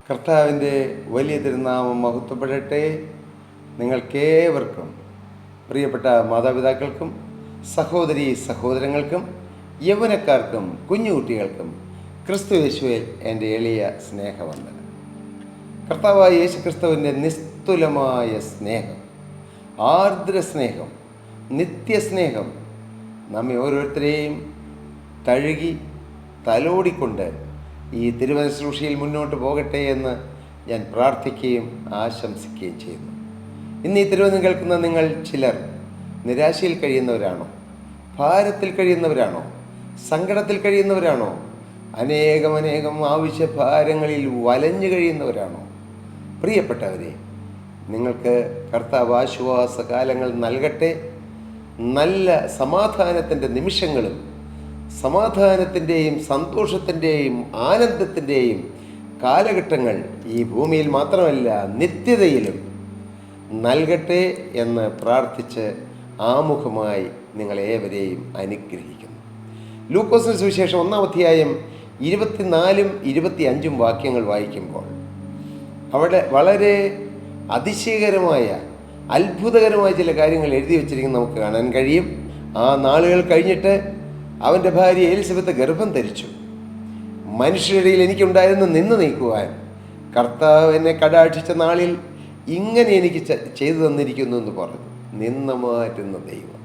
കർത്താവിൻ്റെ വലിയ തിരുനാമം മഹത്വപ്പെടട്ടെ. നിങ്ങൾക്കേവർക്കും, പ്രിയപ്പെട്ട മാതാപിതാക്കൾക്കും സഹോദരീ സഹോദരങ്ങൾക്കും യൗവനക്കാർക്കും കുഞ്ഞുകുട്ടികൾക്കും ക്രിസ്തുയേശുവിൽ എൻ്റെ എളിയ സ്നേഹവന്ദനം. കർത്താവായ യേശു ക്രിസ്തുവിൻ്റെ നിസ്തുലമായ സ്നേഹം, ആർദ്ര സ്നേഹം, നിത്യസ്നേഹം നമ്മെ ഓരോരുത്തരെയും തഴുകി തലോടിക്കൊണ്ട് ഈ തിരുവനശ്രൂഷയിൽ മുന്നോട്ട് പോകട്ടെ എന്ന് ഞാൻ പ്രാർത്ഥിക്കുകയും ആശംസിക്കുകയും ചെയ്യുന്നു. ഇന്ന് ഈ തിരുവചനം കേൾക്കുന്ന നിങ്ങൾ ചിലർ നിരാശയിൽ കഴിയുന്നവരാണോ? ഭാരത്തിൽ കഴിയുന്നവരാണോ? സങ്കടത്തിൽ കഴിയുന്നവരാണോ? അനേകം ആവശ്യഭാരങ്ങളിൽ വലഞ്ഞു കഴിയുന്നവരാണോ? പ്രിയപ്പെട്ടവരെ, നിങ്ങൾക്ക് കർത്താവ് ആശ്വാസകാലങ്ങൾ നൽകട്ടെ. നല്ല സമാധാനത്തിൻ്റെ നിമിഷങ്ങളും സമാധാനത്തിൻ്റെയും സന്തോഷത്തിൻ്റെയും ആനന്ദത്തിൻ്റെയും കാലഘട്ടങ്ങൾ ഈ ഭൂമിയിൽ മാത്രമല്ല നിത്യതയിലും നൽകട്ടെ എന്ന് പ്രാർത്ഥിച്ച് ആമുഖമായി നിങ്ങളേവരെയും അനുഗ്രഹിക്കുന്നു. ലൂക്കോസിന് സുവിശേഷം 1-ാം അധ്യായം 24-25 വാക്യങ്ങൾ വായിക്കുമ്പോൾ അവിടെ വളരെ അതിശയകരമായ അത്ഭുതകരമായ ചില കാര്യങ്ങൾ എഴുതി വച്ചിരിക്കുന്നത് നമുക്ക് കാണാൻ കഴിയും. ആ നാളുകൾ കഴിഞ്ഞിട്ട് അവൻ്റെ ഭാര്യ എലിസബത്ത് ഗർഭം ധരിച്ചു. മനുഷ്യരിടയിൽ എനിക്കുണ്ടായിരുന്ന നിന്ന് നീക്കുവാൻ കർത്താവ് എന്നെ കടാക്ഷിച്ച നാളിൽ ഇങ്ങനെ എനിക്ക് ചെയ്തു തന്നിരിക്കുന്നു എന്ന് പറഞ്ഞു. നിന്ന് മാറ്റുന്ന ദൈവം.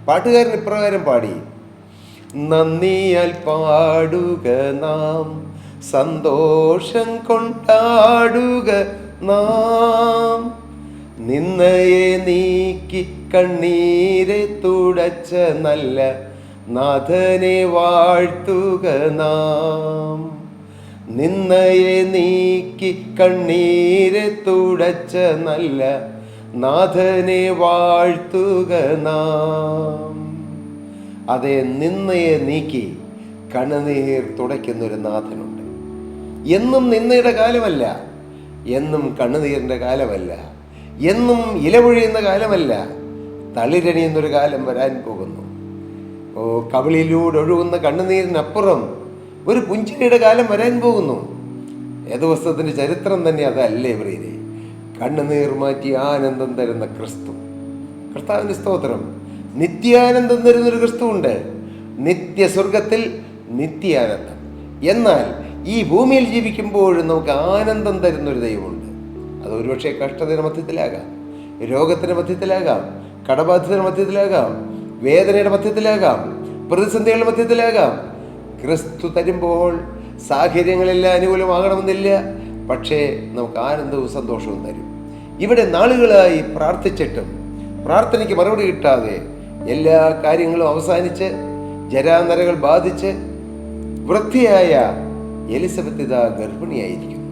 പാട്ടുകാരൻ ഇപ്രകാരം പാടി: നന്ദിയാൽ പാടുക നാം, സന്തോഷം കൊണ്ടാടുക നാം, നിന്നയെ നീക്കി കണ്ണീരെ തുടച്ച നല്ല നാഥനെ വാഴ്ത്തുക നാം, നിന്നയെ നീക്കി കണ്ണീരെ തുടച്ച നല്ല നാഥനെ വാഴ്ത്തുക നാം. അതെ, നിന്നയെ നീക്കി കണ്ണുനീർ തുടയ്ക്കുന്നൊരു നാഥനുണ്ട്. എന്നും നിന്നയുടെ കാലമല്ല, എന്നും കണ്ണുനീരിൻ്റെ കാലമല്ല, എന്നും ഇലപൊഴിയുന്ന കാലമല്ല, തളിരണിയുന്നൊരു കാലം വരാൻ പോകുന്നു. കവിളിലൂടെ ഒഴുകുന്ന കണ്ണുനീരിനപ്പുറം ഒരു പുഞ്ചിരിയുടെ കാലം വരാൻ പോകുന്നു. വേദപുസ്തകത്തിൻ്റെ ചരിത്രം തന്നെ അതല്ലേ പ്രിയരെ? കണ്ണുനീർ മാറ്റി ആനന്ദം തരുന്ന ക്രിസ്തു. കർത്താവിൻ്റെ സ്തോത്രം. നിത്യാനന്ദം തരുന്നൊരു ക്രിസ്തുവുണ്ട്. നിത്യസ്വർഗത്തിൽ നിത്യാനന്ദം. എന്നാൽ ഈ ഭൂമിയിൽ ജീവിക്കുമ്പോഴും നമുക്ക് ആനന്ദം തരുന്നൊരു ദൈവമുണ്ട്. അത് ഒരുപക്ഷെ കഷ്ടതയുടെ മധ്യത്തിലാകാം, രോഗത്തിൻ്റെ മധ്യത്തിലാകാം, കടബാധ്യതയുടെ മധ്യത്തിലാകാം, വേദനയുടെ മധ്യത്തിലാകാം, പ്രതിസന്ധികളുടെ മധ്യത്തിലാകാം. ക്രിസ്തു തരുമ്പോൾ സാഹചര്യങ്ങളെല്ലാം അനുകൂലമാകണമെന്നില്ല, പക്ഷേ നമുക്ക് ആനന്ദവും സന്തോഷവും തരും. ഇവിടെ നാളുകളായി പ്രാർത്ഥിച്ചിട്ടും പ്രാർത്ഥനയ്ക്ക് മറുപടി കിട്ടാതെ എല്ലാ കാര്യങ്ങളും അവസാനിച്ച് ജരാനരകൾ ബാധിച്ച് വൃദ്ധിയായ എലിസബത്ത് ഇതാ ഗർഭിണിയായിരിക്കുന്നു.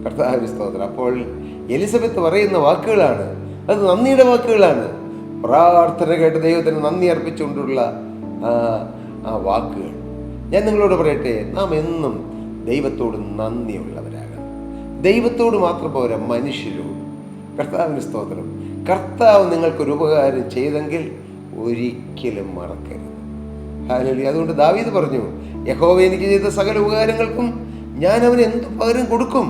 കർത്താവിന്റെ സ്തോത്രം. അപ്പോൾ എലിസബത്ത് പറയുന്ന വാക്കുകളാണ്, അത് നന്ദിയുടെ വാക്കുകളാണ്. പ്രാർത്ഥന കേട്ട് ദൈവത്തിന് നന്ദി അർപ്പിച്ചുകൊണ്ടുള്ള ആ വാക്കുകൾ. ഞാൻ നിങ്ങളോട് പറയട്ടെ, നാം എന്നും ദൈവത്തോട് നന്ദിയുള്ളവരാകണം. ദൈവത്തോട് മാത്രം പോരാ, മനുഷ്യരോട്. കർത്താവിന് സ്തോത്രം. കർത്താവ് നിങ്ങൾക്കൊരു ഉപകാരം ചെയ്തെങ്കിൽ ഒരിക്കലും മറക്കരുത്. ഹല്ലേലൂയ. അതുകൊണ്ട് ദാവീദ് പറഞ്ഞു, യഹോവ എനിക്ക് ചെയ്ത സകല ഉപകാരങ്ങൾക്കും ഞാൻ അവന് എന്ത് പകരം കൊടുക്കും?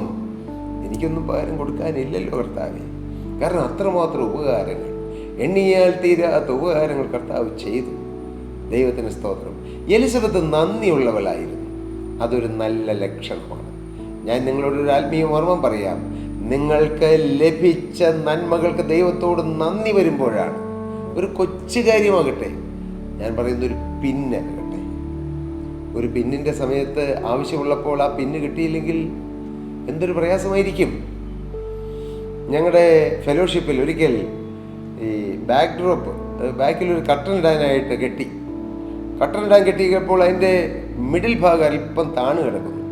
എനിക്കൊന്നും പകരം കൊടുക്കാനില്ലല്ലോ കർത്താവേ. കാരണം അത്രമാത്രം ഉപകാരങ്ങൾ, എണ്ണിയാൽ തീരാത്ത ഉപകാരങ്ങൾ കർത്താവ് ചെയ്തു. ദൈവത്തിന് സ്തോത്രം. എലിസബത്ത് നന്ദിയുള്ളവളായിരുന്നു. അതൊരു നല്ല ലക്ഷണമാണ്. ഞാൻ നിങ്ങളോടൊരു ആത്മീയ മർമ്മം പറയാം. നിങ്ങൾക്ക് ലഭിച്ച നന്മകൾക്ക് ദൈവത്തോട് നന്ദി വരുമ്പോഴാണ്, ഒരു കൊച്ചു കാര്യമാകട്ടെ, ഞാൻ പറയുന്നൊരു പിന്നാകട്ടെ, ഒരു പിന്നിൻ്റെ സമയത്ത് ആവശ്യമുള്ളപ്പോൾ ആ പിന്ന് കിട്ടിയില്ലെങ്കിൽ എന്തൊരു പ്രയാസമായിരിക്കും. ഞങ്ങളുടെ ഫെലോഷിപ്പിൽ ഒരിക്കൽ ഈ ബാക്കിലൊരു കർട്ടൻ ഇടാനായിട്ട് കെട്ടിയപ്പോൾ അതിൻ്റെ മിഡിൽ ഭാഗം അല്പം താണ് കിടക്കുന്നു.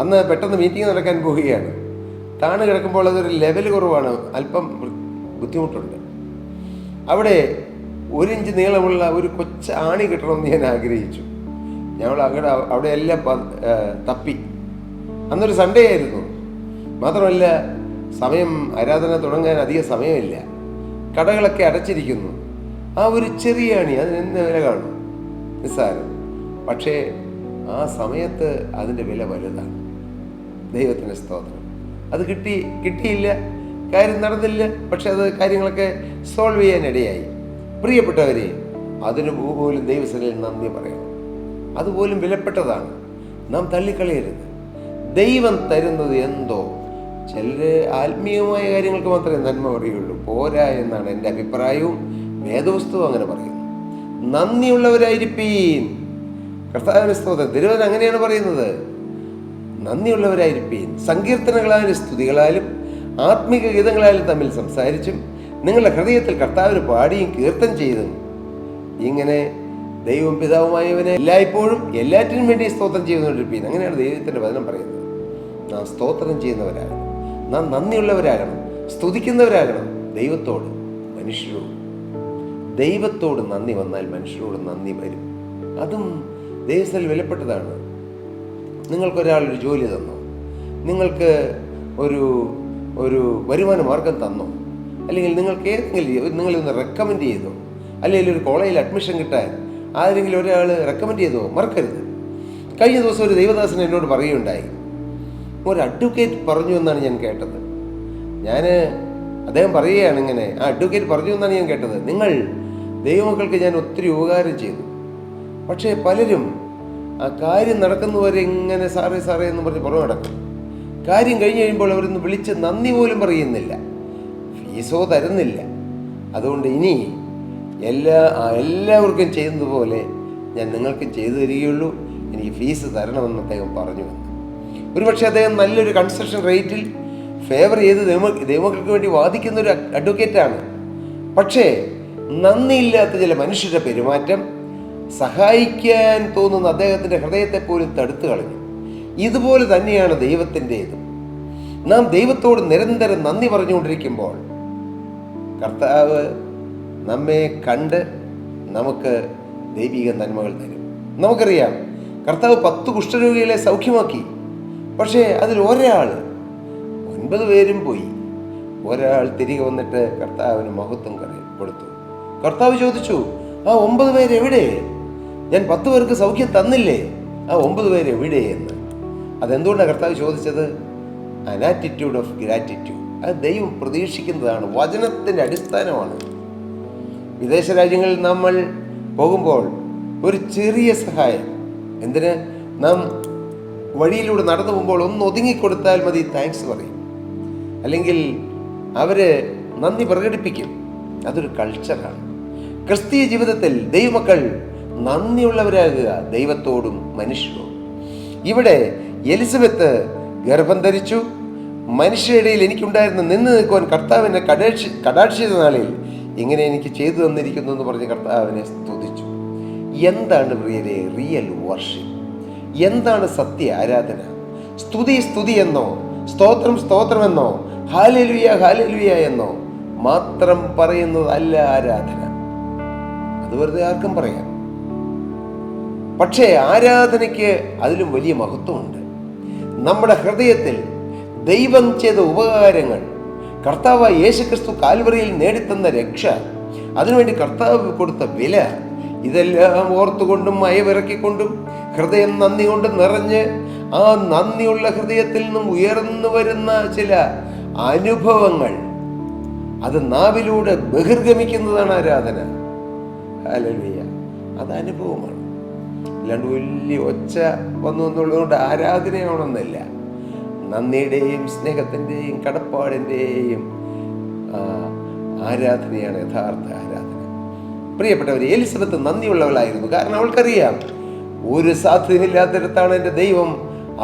അന്ന് പെട്ടെന്ന് മീറ്റിംഗ് നടക്കാൻ പോവുകയാണ്. താണ് കിടക്കുമ്പോൾ അതൊരു ലെവൽ കുറവാണ്, അല്പം ബുദ്ധിമുട്ടുണ്ട്. അവിടെ 1 ഇഞ്ച് നീളമുള്ള ഒരു കൊച്ച ആണി കിട്ടണമെന്ന് ഞാൻ ആഗ്രഹിച്ചു. ഞങ്ങൾ അവിടെ എല്ലാം തപ്പി. അന്നൊരു സൺഡേ ആയിരുന്നു. മാത്രമല്ല, സമയം ആരാധന തുടങ്ങാൻ അധികം സമയമില്ല. കടകളൊക്കെ അടച്ചിരിക്കുന്നു. ആ ഒരു ചെറിയ അണി അതിന് എന്ത് വില കാണും? നിസ്സാരം. പക്ഷേ ആ സമയത്ത് അതിൻ്റെ വില വലുതാണ്. ദൈവത്തിന് സ്തോത്രം. അത് കിട്ടിയില്ല, കാര്യം നടന്നില്ല. പക്ഷെ അത് കാര്യങ്ങളൊക്കെ സോൾവ് ചെയ്യാനിടയായി. പ്രിയപ്പെട്ടവരെ, അതിന് പോലും ദൈവസഭയിൽ നന്ദി പറയണം. അതുപോലും വിലപ്പെട്ടതാണ്, നാം തള്ളിക്കളയരുത്. ദൈവം തരുന്നത് എന്തോ ചിലര് ആത്മീയമായ കാര്യങ്ങൾക്ക് മാത്രമേ നന്മ പറയുള്ളൂ, പോരാ എന്നാണ് എൻ്റെ അഭിപ്രായവും വേദപുസ്തകവും അങ്ങനെ പറയുന്നു. നന്ദിയുള്ളവരായിരിപ്പീൻ. കർത്താവിന്റെ സ്തോത്രം. തിരുവചനം അങ്ങനെയാണ് പറയുന്നത്, നന്ദിയുള്ളവരായിരിപ്പീൻ. സങ്കീർത്തനങ്ങളാലും സ്തുതികളാലും ആത്മിക ഗീതങ്ങളാലും തമ്മിൽ സംസാരിച്ചും നിങ്ങളുടെ ഹൃദയത്തിൽ കർത്താവിന് പാടിയും കീർത്തനം ചെയ്തും ഇങ്ങനെ ദൈവവും പിതാവുമായവനെ എല്ലായ്പ്പോഴും എല്ലാറ്റിനും വേണ്ടി സ്തോത്രം ചെയ്തുകൊണ്ടിരിപ്പീൻ. അങ്ങനെയാണ് ദൈവത്തിൻ്റെ വചനം പറയുന്നത്. നാം സ്തോത്രം ചെയ്യുന്നവരാകണം, നാം നന്ദിയുള്ളവരാകണം, സ്തുതിക്കുന്നവരാകണം. ദൈവത്തോട് മനുഷ്യരോട്. ദൈവത്തോട് നന്ദി വന്നാൽ മനുഷ്യരോട് നന്ദി വരും. അതും ദൈവത്തിൽ വിലപ്പെട്ടതാണ്. നിങ്ങൾക്കൊരാളൊരു ജോലി തന്നോ, നിങ്ങൾക്ക് ഒരു വരുമാന മാർഗം തന്നോ, അല്ലെങ്കിൽ നിങ്ങൾക്ക് ഏതെങ്കിലും നിങ്ങളിന്ന് റെക്കമെൻഡ് ചെയ്തോ, അല്ലെങ്കിൽ ഒരു കോളേജിൽ അഡ്മിഷൻ കിട്ടാൻ ആരെങ്കിലും ഒരാൾ റെക്കമെൻഡ് ചെയ്തോ, മറക്കരുത്. കഴിഞ്ഞ ദിവസം ഒരു ദൈവദാസൻ എന്നോട് പറയുകയുണ്ടായി, ഒരു അഡ്വക്കേറ്റ് പറഞ്ഞു എന്നാണ് ഞാൻ കേട്ടത്. അദ്ദേഹം പറയുകയാണ് ഇങ്ങനെ, ആ അഡ്വക്കേറ്റ് പറഞ്ഞു എന്നാണ് ഞാൻ കേട്ടത്, നിങ്ങൾ ദൈവമക്കൾക്ക് ഞാൻ ഒത്തിരി ഉപകാരം ചെയ്തു. പക്ഷേ പലരും ആ കാര്യം നടക്കുന്നവരെ ഇങ്ങനെ സാറേ എന്ന് പറഞ്ഞ് പുറമെ നടക്കും. കാര്യം കഴിഞ്ഞ് കഴിയുമ്പോൾ അവരൊന്ന് വിളിച്ച് നന്ദി പോലും പറയുന്നില്ല, ഫീസോ തരുന്നില്ല. അതുകൊണ്ട് ഇനി എല്ലാവർക്കും ചെയ്യുന്നത് പോലെ ഞാൻ നിങ്ങൾക്കും ചെയ്തു തരികയുള്ളൂ, എനിക്ക് ഫീസ് തരണമെന്ന് അദ്ദേഹം പറഞ്ഞു വന്നു. ഒരുപക്ഷെ അദ്ദേഹം നല്ലൊരു കൺസെഷൻ റേറ്റിൽ ഫേവർ ചെയ്ത് ദൈവമക്കൾക്ക് വേണ്ടി വാദിക്കുന്ന ഒരു അഡ്വക്കേറ്റാണ്. പക്ഷേ നന്ദിയില്ലാത്ത ചില മനുഷ്യരുടെ പെരുമാറ്റം സഹായിക്കാൻ തോന്നുന്ന അദ്ദേഹത്തിൻ്റെ ഹൃദയത്തെ പോലും തടുത്തു കളഞ്ഞു. ഇതുപോലെ തന്നെയാണ് ദൈവത്തിൻ്റെതും. നാം ദൈവത്തോട് നിരന്തരം നന്ദി പറഞ്ഞുകൊണ്ടിരിക്കുമ്പോൾ കർത്താവ് നമ്മെ കണ്ട് നമുക്ക് ദൈവിക നന്മകൾ തരും. നമുക്കറിയാം, കർത്താവ് 10 കുഷ്ഠരോഗികളെ സൗഖ്യമാക്കി. പക്ഷേ അതിൽ 9 പേരും പോയി. ഒരാൾ തിരികെ വന്നിട്ട് കർത്താവിന് മഹത്വം കൊടുത്തു. കർത്താവ് ചോദിച്ചു, ആ 9 പേരെവിടെ? ഞാൻ 10 പേർക്ക് സൗഖ്യം തന്നില്ലേ? ആ 9 പേരെവിടെ എന്ന്. അതെന്തുകൊണ്ടാണ് കർത്താവ് ചോദിച്ചത്? an attitude of gratitude. അത് ദൈവം പ്രതീക്ഷിക്കുന്നതാണ്, വചനത്തിൻ്റെ അടിസ്ഥാനമാണ്. വിദേശ രാജ്യങ്ങളിൽ നമ്മൾ പോകുമ്പോൾ ഒരു ചെറിയ സഹായം, എന്തിന്, നാം വഴിയിലൂടെ നടന്നു പോകുമ്പോൾ ഒന്ന് ഒതുങ്ങിക്കൊടുത്താൽ മതി, താങ്ക്സ് പറയും, അല്ലെങ്കിൽ അവർ നന്ദി പ്രകടിപ്പിക്കും. അതൊരു കൾച്ചറാണ്. ക്രിസ്തീയ ജീവിതത്തിൽ ദൈവമക്കൾ നന്ദിയുള്ളവരാകുക, ദൈവത്തോടും മനുഷ്യരോടും. ഇവിടെ എലിസബത്ത് ഗർഭം ധരിച്ചു. മനുഷ്യരിടയിൽ എനിക്കുണ്ടായിരുന്ന നിന്ന് നിൽക്കുവാൻ കർത്താവിനെ കടാക്ഷിച്ച നാളിൽ ഇങ്ങനെ എനിക്ക് ചെയ്തു തന്നിരിക്കുന്നു എന്ന് പറഞ്ഞ് കർത്താവിനെ സ്തുതിച്ചു. എന്താണ് പ്രിയരെ റിയൽ വർഷിപ്പ്? എന്താണ് സത്യ ആരാധന? സ്തുതി എന്നോ, സ്തോത്രമെന്നോ, ഹല്ലേലൂയ എന്നോ മാത്രം പറയുന്നതല്ല ആരാധന. അത് വെറുതെ ആർക്കും പറയാം. പക്ഷേ ആരാധനയ്ക്ക് അതിലും വലിയ മഹത്വമുണ്ട്. നമ്മുടെ ഹൃദയത്തിൽ ദൈവം ചെയ്ത ഉപകാരങ്ങൾ, കർത്താവായ യേശുക്രിസ്തു കാൽവറിയിൽ നേടിത്തന്ന രക്ഷ, അതിനുവേണ്ടി കർത്താവ് കൊടുത്ത വില, ഇതെല്ലാം ഓർത്തുകൊണ്ടും അയവിറക്കിക്കൊണ്ടും ഹൃദയം നന്ദി കൊണ്ട് നിറഞ്ഞ് ആ നന്ദിയുള്ള ഹൃദയത്തിൽ നിന്നും ഉയർന്നു വരുന്ന ചില അനുഭവങ്ങൾ, അത് നാവിലൂടെ ബഹിർഗമിക്കുന്നതാണ് ആരാധന. ഹല്ലേലൂയ. അത് അനുഭവമാണ്, അല്ലാണ്ട് വലിയ ഒച്ച വന്നു എന്നുള്ളതുകൊണ്ട് ആരാധനയാവണമെന്നില്ല. നന്ദിയുടെയും സ്നേഹത്തിൻ്റെയും കടപ്പാടിൻ്റെയും ആരാധനയാണ് യഥാർത്ഥ ആരാധന. പ്രിയപ്പെട്ടവർ, എലിസബത്ത് നന്ദിയുള്ളവളായിരുന്നു. കാരണം അവൾക്കറിയാം, ഒരു സാധ്യതയില്ലാത്തിടത്താണ് എൻ്റെ ദൈവം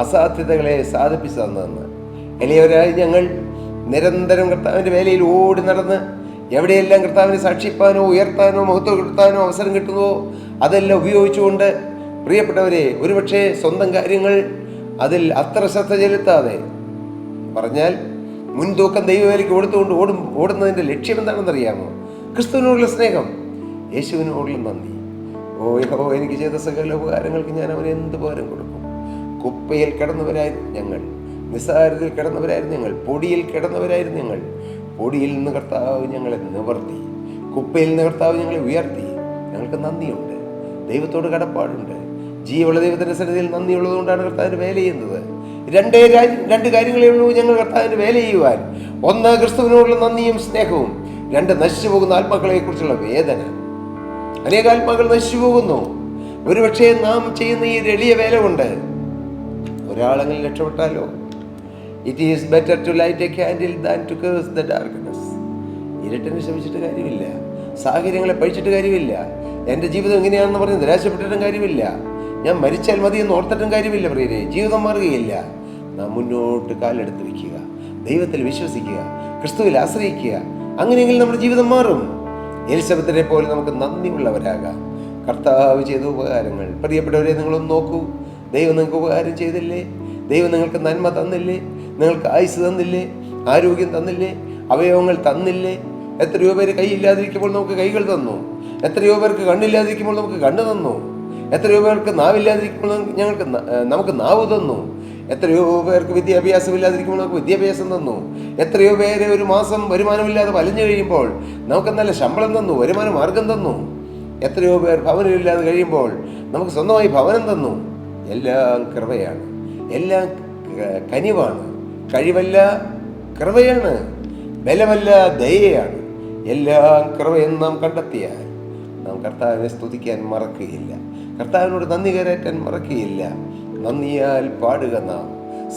അസാധ്യതകളെ സാധിപ്പിച്ചു തന്നതെന്ന്. എളിയവരായി ഞങ്ങൾ നിരന്തരം കർത്താവിൻ്റെ വേലയിൽ ഓടി നടന്ന് എവിടെയെല്ലാം കർത്താവിനെ സാക്ഷിപ്പാനോ ഉയർത്താനോ മഹത്വപ്പെടുത്താനോ അവസരം കിട്ടുന്നുവോ അതെല്ലാം ഉപയോഗിച്ചുകൊണ്ട്, പ്രിയപ്പെട്ടവരെ, ഒരുപക്ഷെ സ്വന്തം കാര്യങ്ങൾ അതിൽ അത്ര ശ്രദ്ധ ചെലുത്താതെ, പറഞ്ഞാൽ മുൻതൂക്കം ദൈവവേലയ്ക്ക് കൊടുത്തുകൊണ്ട് ഓടുന്നതിൻ്റെ ലക്ഷ്യം എന്താണെന്നറിയാമോ? ക്രിസ്തുവിനോടുള്ള സ്നേഹം, യേശുവിനോടുള്ള നന്ദി. ഓ എനിക്ക് ചെയ്ത സകല ഉപകാരങ്ങൾക്ക് ഞാൻ അവന് എന്ത് പകരം കൊടുക്കും? കുപ്പയിൽ കിടന്നവരായിരുന്നു ഞങ്ങൾ, നിസ്സാരതയിൽ കിടന്നവരായിരുന്നു ഞങ്ങൾ, പൊടിയിൽ കിടന്നവരായിരുന്നു ഞങ്ങൾ. പൊടിയിൽ നിന്ന് കർത്താവ് ഞങ്ങളെ നിവർത്തി, കുപ്പയിൽ നിന്ന് കർത്താവ് ഞങ്ങളെ ഉയർത്തി. ഞങ്ങൾക്ക് നന്ദിയുണ്ട്, ദൈവത്തോട് കടപ്പാടുണ്ട്. ജീവനുള്ള ദൈവത്തിൻ്റെ സന്നിധിയിൽ നന്ദിയുള്ളതുകൊണ്ടാണ് കർത്താവിന് വേല ചെയ്യുന്നത്. രണ്ട് കാര്യങ്ങളേ ഉള്ളൂ ഞങ്ങൾ കർത്താവിന് വേല ചെയ്യുവാൻ. ഒന്ന്, ക്രിസ്തുവിനോടുള്ള നന്ദിയും സ്നേഹവും. രണ്ട്, നശിച്ചു പോകുന്ന ആത്മാക്കളെ കുറിച്ചുള്ള വേദന. അനേക ആത്മാക്കൾ നശിച്ചു പോകുന്നു. ഒരുപക്ഷെ നാം ചെയ്യുന്ന ഈ എളിയ വേല കൊണ്ട് ഒരാളെങ്കിലും രക്ഷപ്പെട്ടാലോ? It is better to light a candle than to curse the darkness. ഇരുട്ടിനെ ശ്രമിച്ചിട്ട് കാര്യമില്ല, സാഹചര്യങ്ങളെ പഴിച്ചിട്ട് കാര്യമില്ല, എൻ്റെ ജീവിതം എങ്ങനെയാണെന്ന് പറഞ്ഞ് നിരാശപ്പെട്ടിട്ടും കാര്യമില്ല, ഞാൻ മരിച്ചാൽ മതി എന്ന് ഓർത്തിട്ടും കാര്യമില്ല. പ്രിയരെ, ജീവിതം മാറുകയില്ല. നാം മുന്നോട്ട് കാലെടുത്ത് വയ്ക്കുക, ദൈവത്തിൽ വിശ്വസിക്കുക, ക്രിസ്തുവിൽ ആശ്രയിക്കുക. അങ്ങനെയെങ്കിൽ നമ്മുടെ ജീവിതം മാറും. എലിസബത്തിനെ പോലെ നമുക്ക് നന്ദിയുള്ളവരാകാം. കർത്താവ് ചെയ്ത ഉപകാരങ്ങൾ, പ്രിയപ്പെട്ടവരെ, നിങ്ങളൊന്ന് നോക്കൂ. ദൈവം നിങ്ങൾക്ക് ഉപകാരം ചെയ്തില്ലേ? ദൈവം നിങ്ങൾക്ക് നന്മ തന്നില്ലേ? നിങ്ങൾക്ക് ആയുസ് തന്നില്ലേ? ആരോഗ്യം തന്നില്ലേ? അവയവങ്ങൾ തന്നില്ലേ? എത്രയോ പേര് കൈയില്ലാതിരിക്കുമ്പോൾ നമുക്ക് കൈകൾ തന്നു. എത്രയോ പേർക്ക് കണ്ണില്ലാതിരിക്കുമ്പോൾ നമുക്ക് കണ്ണ് തന്നു. എത്രയോ പേർക്ക് നാവില്ലാതിരിക്കുമ്പോൾ നമുക്ക് നാവ് തന്നു. എത്രയോ പേർക്ക് വിദ്യാഭ്യാസമില്ലാതിരിക്കുമ്പോൾ നമുക്ക് വിദ്യാഭ്യാസം തന്നു. എത്രയോ പേര് ഒരു മാസം വരുമാനമില്ലാതെ വലഞ്ഞു കഴിയുമ്പോൾ നമുക്ക് നല്ല ശമ്പളം തന്നു, വരുമാന മാർഗം തന്നു. എത്രയോ പേർ ഭവനമില്ലാതെ കഴിയുമ്പോൾ നമുക്ക് സ്വന്തമായി ഭവനം തന്നു. എല്ലാം കൃപയാണ്, എല്ലാം കനിവാണ്. കഴിവല്ല, കൃപയാണ്. ബലമല്ല, ദയയാണ്. എല്ലാം കൃപയെന്ന് നാം കണ്ടെത്തിയാൽ നാം കർത്താവിനെ സ്തുതിക്കാൻ മറക്കുകയില്ല, കർത്താവിനോട് നന്ദി കരയറ്റാൻ മറക്കുകയില്ല. നന്ദിയാൽ പാടുക നാം,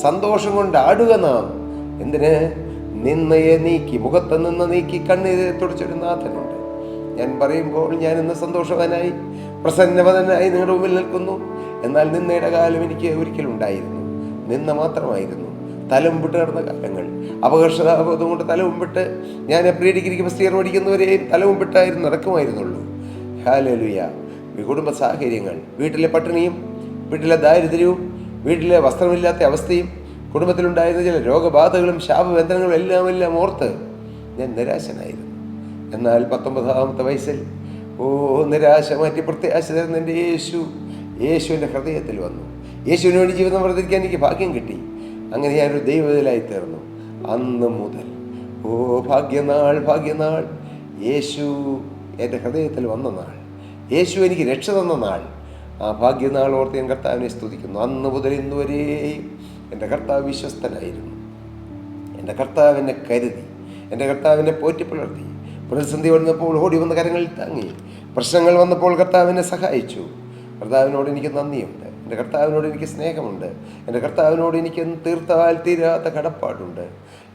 സന്തോഷം കൊണ്ട് ആടുക നാം. എന്തിന്? നിന്നയെ നീക്കി, മുഖത്ത് നിന്ന് നീക്കി കണ്ണീരെ തുടച്ചൊരു നാഥനുണ്ട്. ഞാൻ പറയുമ്പോൾ ഞാൻ ഇന്ന് സന്തോഷവാനായി പ്രസന്നവനായി നിങ്ങളുടെ മുമ്പിൽ നിൽക്കുന്നു. എന്നാൽ നിന്നയുടെ കാലം എനിക്ക് ഒരിക്കലും ഉണ്ടായിരുന്നു. നിന്ന മാത്രമായിരുന്നു. തലമുമ്പിട്ട് നടന്ന കാലങ്ങൾ, അപകർഷതാബോധം കൊണ്ട് തലമുമ്പിട്ട്, ഞാൻ പ്രീ ഡിഗ്രിക്ക് ഫസ്റ്റ് ഇയർ പഠിക്കുന്നവരെയും തലമുമ്പിട്ടായിരുന്നു നടക്കുമായിരുന്നുള്ളൂ. ഹല്ലേലൂയ. കുടുംബ സാഹചര്യങ്ങൾ, വീട്ടിലെ പട്ടിണിയും വീട്ടിലെ ദാരിദ്ര്യവും വീട്ടിലെ വസ്ത്രമില്ലാത്ത അവസ്ഥയും കുടുംബത്തിലുണ്ടായിരുന്ന ചില രോഗബാധകളും ശാപബന്ധനങ്ങളും എല്ലാം ഓർത്ത് ഞാൻ നിരാശനായിരുന്നു. എന്നാൽ 19-ാമത്തെ വയസ്സിൽ നിരാശ മാറ്റി പ്രത്യാശ തരുന്ന എൻ്റെ യേശു എൻ്റെ ഹൃദയത്തിൽ വന്നു. യേശുവിന് വേണ്ടി ജീവിതം വർദ്ധിക്കാൻ എനിക്ക് ഭാഗ്യം കിട്ടി. അങ്ങനെ ഞാനൊരു ദൈവത്തിലായി തീർന്നു. അന്ന് മുതൽ ഭാഗ്യനാൾ, യേശു എൻ്റെ ഹൃദയത്തിൽ വന്ന നാൾ, യേശു എനിക്ക് രക്ഷ തന്ന നാൾ. ആ ഭാഗ്യനാൾ ഓർത്ത് ഞാൻ കർത്താവിനെ സ്തുതിക്കുന്നു. അന്ന് മുതൽ ഇന്നുവരെയും എൻ്റെ കർത്താവ് വിശ്വസ്തനായിരുന്നു. എൻ്റെ കർത്താവ് എന്നെ കരുതി, എൻ്റെ കർത്താവിനെ പോറ്റി പുലർത്തി. പ്രതിസന്ധി വന്നപ്പോൾ ഓടി വന്ന കരങ്ങളിൽ താങ്ങി. പ്രശ്നങ്ങൾ വന്നപ്പോൾ കർത്താവിനെ സഹായിച്ചു. കർത്താവിനോട് എനിക്ക് നന്ദിയുണ്ട്. എൻ്റെ കർത്താവിനോട് എനിക്ക് സ്നേഹമുണ്ട്. എൻ്റെ കർത്താവിനോട് എനിക്ക് തീർത്താൽ തീരാത്ത കടപ്പാടുണ്ട്.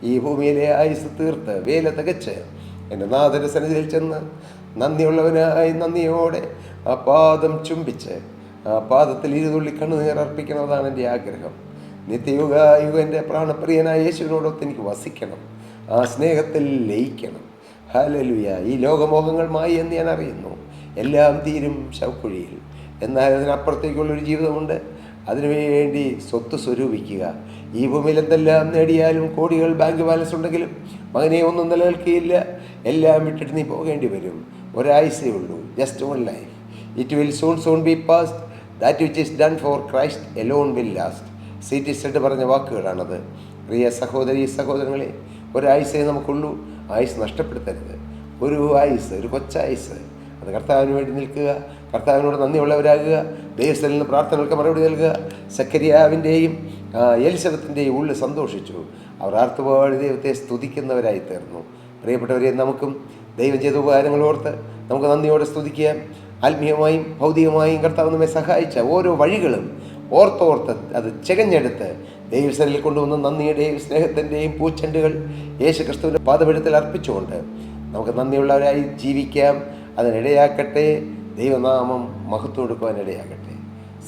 ഈ ഭൂമിയിലെ ആയുസ് തീർത്ത് വേല തികച്ച് എൻ്റെ നാഥൻ്റെ സന്നിധിയിൽ ചെന്ന് നന്ദിയുള്ളവനായി നന്ദിയോടെ ആ പാദം ചുംബിച്ച് ആ പാദത്തിൽ ഇരുതുള്ളി കണ്ണുനീർ അർപ്പിക്കണമെന്നാണ് എൻ്റെ ആഗ്രഹം. നിത്യയുഗ എൻ്റെ പ്രാണപ്രിയനായ യേശുവിനോടൊത്ത് എനിക്ക് വസിക്കണം, ആ സ്നേഹത്തിൽ ലയിക്കണം. ഹല്ലേലൂയ. ഈ ലോകമോഹങ്ങൾ മായി എന്ന് ഞാൻ അറിയുന്നു. എല്ലാം തീരും ശവക്കുഴിയിൽ. എന്നാൽ അതിനപ്പുറത്തേക്കുള്ളൊരു ജീവിതമുണ്ട്. അതിനുവേണ്ടി സ്വത്ത് സ്വരൂപിക്കുക. ഈ ഭൂമിയിൽ എന്തെല്ലാം നേടിയാലും, കോടികൾ ബാങ്ക് ബാലൻസ് ഉണ്ടെങ്കിലും മകനെ ഒന്നും നിലനിൽക്കുകയില്ല. എല്ലാം വിട്ടിട്ട് നീ പോകേണ്ടി വരും. ഒരായുസേ ഉള്ളൂ. Just one life. It will soon be past. That which is done for Christ alone will last. CT Studd പറഞ്ഞ വാക്കുകളാണത്. പ്രിയ സഹോദരി സഹോദരങ്ങളെ, ഒരായുസേ നമുക്കുള്ളൂ. ആയുസ് നഷ്ടപ്പെടുത്തരുത്. ഒരു ആയുസ്, ഒരു കൊച്ചായുസ്, അത് കർത്താവിന് വേണ്ടി നിൽക്കുക. കർത്താവിനോട് നന്ദിയുള്ളവരാകുക. ദൈവസ്ഥലിൽ നിന്ന് പ്രാർത്ഥനകൾക്ക് മറുപടി നൽകുക. സക്കറിയാവിൻ്റെയും എലിസബത്തിൻ്റെയും ഉള്ളിൽ സന്തോഷിച്ചു. അവർ ആർത്തുപാടി ദൈവത്തെ സ്തുതിക്കുന്നവരായി തീർന്നു. പ്രിയപ്പെട്ടവരെ, നമുക്കും ദൈവം ചെയ്ത ഉപകാരങ്ങൾ ഓർത്ത് നമുക്ക് നന്ദിയോടെ സ്തുതിക്കാം. ആത്മീയമായും ഭൗതികമായും കർത്താവ് നമ്മെ സഹായിച്ച ഓരോ വഴികളും ഓർത്തോർത്ത് അത് ചെകഞ്ഞെടുത്ത് ദൈവസ്ഥലിൽ കൊണ്ടുവന്ന നന്ദിയുടെയും സ്നേഹത്തിൻ്റെയും പൂച്ചെണ്ടുകൾ യേശു ക്രിസ്തുവിൻ്റെ പാദപീഠത്തിൽ അർപ്പിച്ചുകൊണ്ട് നമുക്ക് നന്ദിയുള്ളവരായി ജീവിക്കാം. അതിനിടയാക്കട്ടെ. ദൈവനാമം മഹത്വം കൊടുക്കുവാനിടയാകട്ടെ.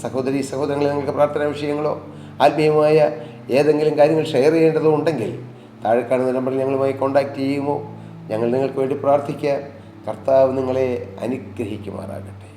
സഹോദരി സഹോദരങ്ങളെ, നിങ്ങൾക്ക് പ്രാർത്ഥനാ വിഷയങ്ങളോ ആത്മീയമായ ഏതെങ്കിലും കാര്യങ്ങൾ ഷെയർ ചെയ്യേണ്ടതോ ഉണ്ടെങ്കിൽ താഴെ കാണുന്ന നമ്പറിൽ ഞങ്ങളുമായി കോൺടാക്റ്റ് ചെയ്യുമോ? ഞങ്ങൾ നിങ്ങൾക്ക് വേണ്ടി പ്രാർത്ഥിക്കാം. കർത്താവ് നിങ്ങളെ അനുഗ്രഹിക്കുമാറാകട്ടെ.